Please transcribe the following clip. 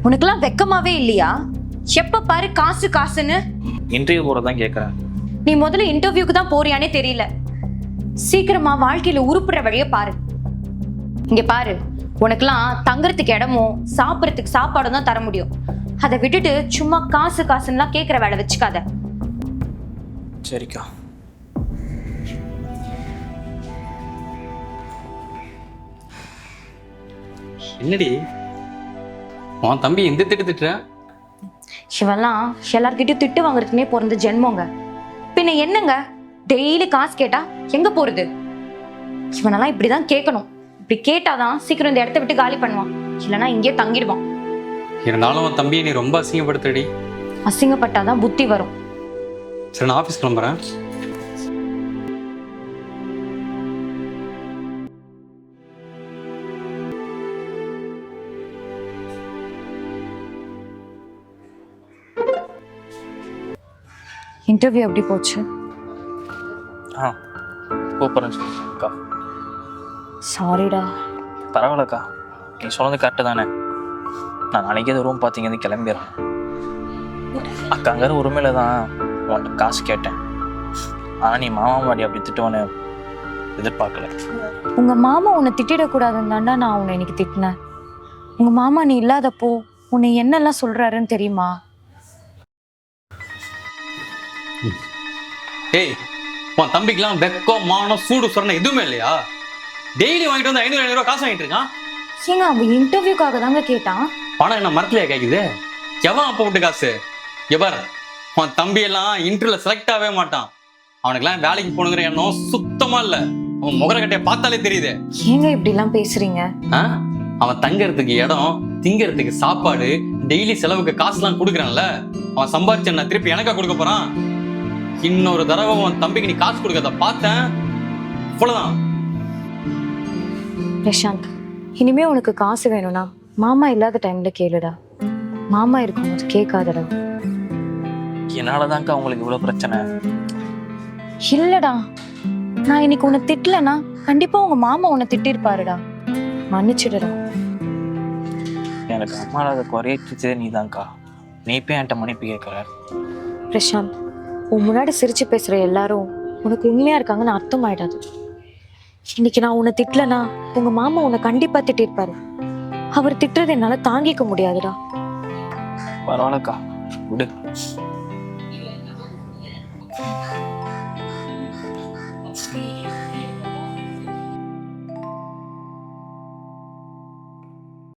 உனக்கெல்லாம் வெக்கமாவே இல்லையா? எப்ப பாரு காசு காசுன்னு. இன்டர்வியூ போறதான் கேக்குறேன். நீ முதல்ல இன்டர்வியூக்கு தான் போறியானே தெரியல. சீக்கிரமா வாழ்க்கையில உருப்புற வழிய பாரு. இங்க பாரு, உனக்கெல்லாம் தங்குறதுக்கு இடமும் சாப்பிடறதுக்கு சாப்பாடும் தான் தர முடியும். அதை விட்டுட்டு சும்மா காசு காசுன்னுலாம் கேட்கிற வேலை வச்சுக்காத. சரிக்கா. என்னடி உன் தம்பி எந்த திட்டுற? இவெல்லாம் எல்லார்கிட்டயும் திட்டு வாங்குறதுக்குனே பிறந்த ஜென்மோங்க. பின்ன என்னங்க டெய்லி காசு கேட்டா எங்க போறது? இவனெல்லாம் இப்படிதான் கேட்கணும். இப்படி கேட்டாதான் சீக்கிரம் இந்த இடத்த விட்டு காலி பண்ணுவான். இல்லைன்னா இங்கே தங்கிடுவான். இருந்தாலும் உன் தம்பியை நீ ரொம்ப அசிங்கப்படுத்துறடி. அசிங்கப்பட்டாதான் புத்தி வரும். சரி, நான் ஆஃபீஸ் கிளம்புறேன். இன்டர்வியூ எப்படி போச்சு? கூப்பிட்றேன். சாரிடா. பரவாயில்லக்கா, நீ சொன்னது கரெக்டு தானே. நான் நாளைக்கே ரூம் பார்த்தீங்க கிளம்பிடுறேன். அக்காங்கிற உரிமையில தான் உன்கிட்ட காசு கேட்டேன். ஆனால் நீ மாமா மாடி அப்படி திட்டுவானு எதிர்பார்க்கல. உங்க மாமா உன்னை திட்டிடக்கூடாதுன்னு தாண்டா நான் உன்னை இன்னைக்கு திட்டினேன். உங்க மாமா நீ இல்லாதப்போ உன்னை என்னெல்லாம் சொல்றாருன்னு தெரியுமா? ஏய், உன் தம்பிக்கெல்லாம் வெக்கம் மானம் சூடு சொன்ன எதுவுமே இல்லையா? டெய்லி வாங்கிட்டு வந்து 500 காசு வாங்கிட்டு இருக்கான். ஏங்க அவன் இன்டர்வியூக்காக தாங்க கேட்டான். பணம் என்ன மரத்துலயா கேக்குது? எவன் அப்ப விட்டு காசு? எவர் உன் தம்பி எல்லாம் இன்டர்வியூல செலக்ட் ஆகவே மாட்டான். அவனுக்கெல்லாம் வேலைக்கு போகணுங்கிற எண்ணம் சுத்தமா இல்ல. அவன் முகரக்கட்டையை பார்த்தாலே தெரியுது. ஏங்க இப்படி எல்லாம் பேசுறீங்க? அவன் தங்கறதுக்கு இடம், திங்கறதுக்கு சாப்பாடு, டெய்லி செலவுக்கு காசுலாம் கொடுக்குறான்ல. அவன் சம்பாரிச்ச நான் திருப்பி எனக்கா கொடுக்க போறான்? இன்னொரு தடவை உன் தம்பிக்கு நீ காசு கொடுக்கறத பார்த்தேன், அவ்வளவுதான். பிரசாந்த், இனிமே உனக்கு காசு வேணும்னா மாமா இல்லாத டைம்ல கேளுடா. மாமா இருக்கும்போது கேட்காதடா. என்னாலதான்க்கா உங்களுக்கு இவ்வளவு பிரச்சனை. இல்லடா, நான் இன்னைக்கு உன்னை திட்டலனா கண்டிப்பா உங்க மாமா உன்னை திட்டிருப்பாருடா. மன்னிச்சிடுடா. எனக்கு அம்மா இல்லாத குறையச்சதே நீதான்க்கா. நீ போய் என்கிட்ட மன்னிப்பு கேட்கற. பிரசாந்த், உன் முன்னாடி சிரிச்சு பேசுற எல்லாரும் உனக்கு உண்மையா இருக்காங்கன்னு அர்த்தம் ஆயிடாது. இன்னைக்கு நான் உன்னை திட்டலனா உங்க மாமா உன்னை கண்டிப்பா திட்டிருப்பாரு. அவர் திட்டுறது என்னால தாங்கிக்க முடியாதுடா. பரவாயில்லக்கா, விடு.